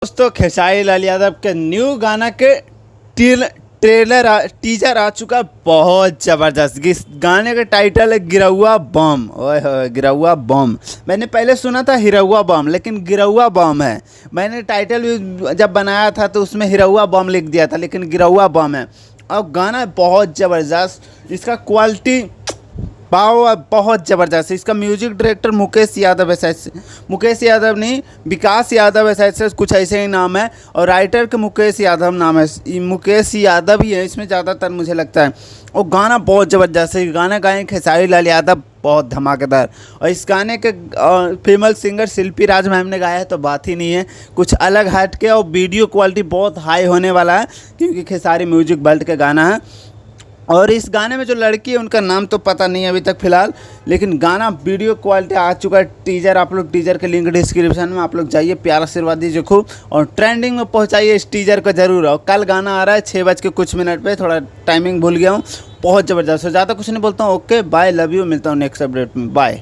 दोस्तों खेसारी लाल यादव के न्यू गाना के टीजर आ चुका है, बहुत ज़बरदस्त। इस गाने का टाइटल है गिरौआ बम। ओए होए गिरौआ बम। मैंने पहले सुना था हिरौआ बम, लेकिन गिरौआ बम है। मैंने टाइटल भी जब बनाया था तो उसमें हिरौआ बम लिख दिया था, लेकिन गिरौआ बम है। और गाना बहुत ज़बरदस्त, इसका क्वालिटी बहुत ज़बरदस्त। इसका म्यूजिक डायरेक्टर मुकेश यादव है, शायद से मुकेश यादव नहीं, विकास यादव है, शायद से कुछ ऐसे ही नाम है। और राइटर के मुकेश यादव नाम है, मुकेश यादव ही है इसमें ज़्यादातर मुझे लगता है। और गाना बहुत ज़बरदस्त है। गाना गाए खेसारी लाल यादव, बहुत धमाकेदार। और इस गाने के फीमेल सिंगर शिल्पी राज मैम ने गाया है तो बात ही नहीं है, कुछ अलग हट के। और वीडियो क्वालिटी बहुत हाई होने वाला है, क्योंकि खेसारी म्यूजिक बेल्ट का गाना है। और इस गाने में जो लड़की है उनका नाम तो पता नहीं है अभी तक फ़िलहाल, लेकिन गाना वीडियो क्वालिटी आ चुका है। टीजर आप लोग, टीजर के लिंक डिस्क्रिप्शन में, आप लोग जाइए, प्यार आशीर्वाद दीजिए खूब, और ट्रेंडिंग में पहुंचाइए इस टीजर को ज़रूर। और कल गाना आ रहा है 6 बज के कुछ मिनट पे, थोड़ा टाइमिंग भूल गया हूँ। बहुत ज़बरदस्त। ज़्यादा कुछ नहीं बोलता हूँ। ओके बाय, लव यू, मिलता हूँ नेक्स्ट अपडेट में, बाय।